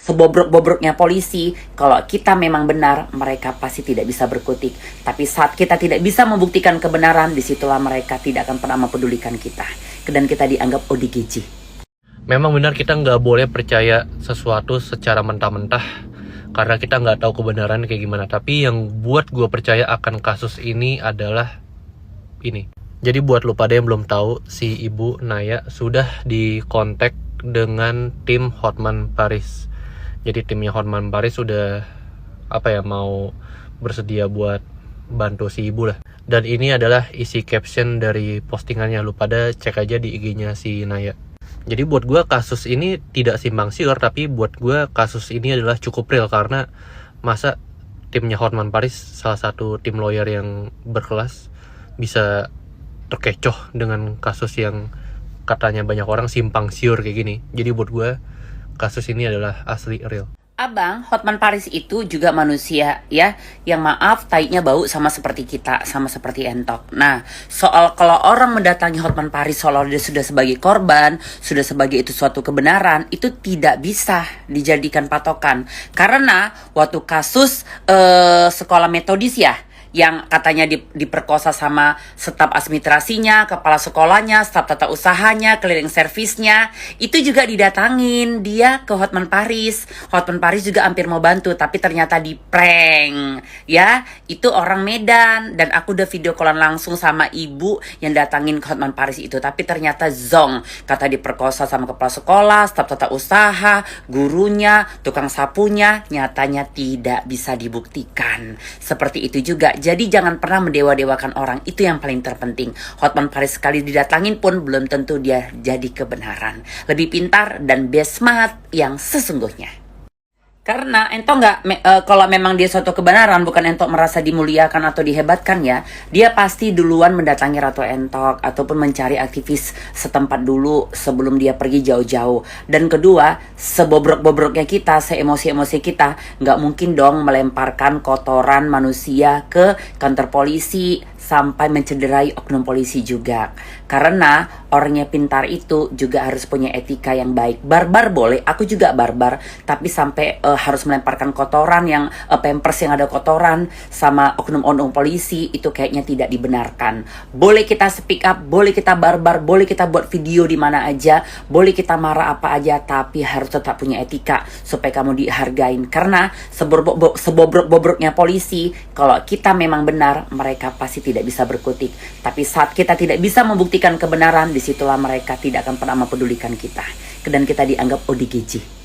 Sebobrok-bobroknya polisi, kalau kita memang benar, mereka pasti tidak bisa berkutik. Tapi saat kita tidak bisa membuktikan kebenaran, disitulah mereka tidak akan pernah mempedulikan kita. Dan kita dianggap ODGJ. Memang benar kita nggak boleh percaya sesuatu secara mentah-mentah, karena kita nggak tahu kebenaran kayak gimana. Tapi yang buat gue percaya akan kasus ini adalah ini. Jadi buat lu pada yang belum tahu, si Ibu Naya sudah dikontak dengan tim Hotman Paris. Jadi timnya Hotman Paris sudah mau bersedia buat bantu si ibu lah. Dan ini adalah isi caption dari postingannya, lu pada cek aja di IG-nya si Naya. Jadi buat gue kasus ini tidak simpang siur, tapi buat gue kasus ini adalah cukup real, karena masa timnya Hotman Paris, salah satu tim lawyer yang berkelas, bisa terkecoh dengan kasus yang katanya banyak orang simpang siur kayak gini. Jadi buat gue kasus ini adalah asli real. Abang, Hotman Paris itu juga manusia ya, yang maaf tainya bau sama seperti kita, sama seperti entok. Nah, soal kalau orang mendatangi Hotman Paris seolah dia sudah sebagai korban, sudah sebagai itu suatu kebenaran, itu tidak bisa dijadikan patokan. Karena waktu kasus sekolah metodis ya, yang katanya diperkosa sama staf administrasinya, kepala sekolahnya, staf tata usahanya, keliling servisnya, itu juga didatangin dia ke Hotman Paris. Hotman Paris juga hampir mau bantu, tapi ternyata di prank. Ya, itu orang Medan, dan aku udah video callan langsung sama ibu yang datangin ke Hotman Paris itu, tapi ternyata zong, kata diperkosa sama kepala sekolah, staf tata usaha, gurunya, tukang sapunya, nyatanya tidak bisa dibuktikan. Seperti itu juga. Jadi jangan pernah mendewa-dewakan orang, itu yang paling terpenting. Hotman Paris sekali didatangin pun belum tentu dia jadi kebenaran. Lebih pintar dan besmat yang sesungguhnya. Karena ento kalau memang dia suatu kebenaran, bukan ento merasa dimuliakan atau dihebatkan ya, dia pasti duluan mendatangi Ratu Entok ataupun mencari aktivis setempat dulu sebelum dia pergi jauh-jauh. Dan kedua, sebobrok-bobroknya kita, seemosi-emosi kita, nggak mungkin dong melemparkan kotoran manusia ke kantor polisi sampai mencederai oknum polisi juga. Karena orangnya pintar itu juga harus punya etika yang baik. Barbar boleh, aku juga barbar, tapi sampai harus melemparkan kotoran yang pampers yang ada kotoran sama oknum-oknum polisi, itu kayaknya tidak dibenarkan. Boleh kita speak up, boleh kita barbar, boleh kita buat video di mana aja, boleh kita marah apa aja, tapi harus tetap punya etika supaya kamu dihargain. Karena sebobrok-bobroknya polisi, kalau kita memang benar, mereka pasti tidak bisa berkutik. Tapi saat kita tidak bisa membuktikan kebenaran, disitulah mereka tidak akan pernah mempedulikan kita. Dan kita dianggap ODGJ.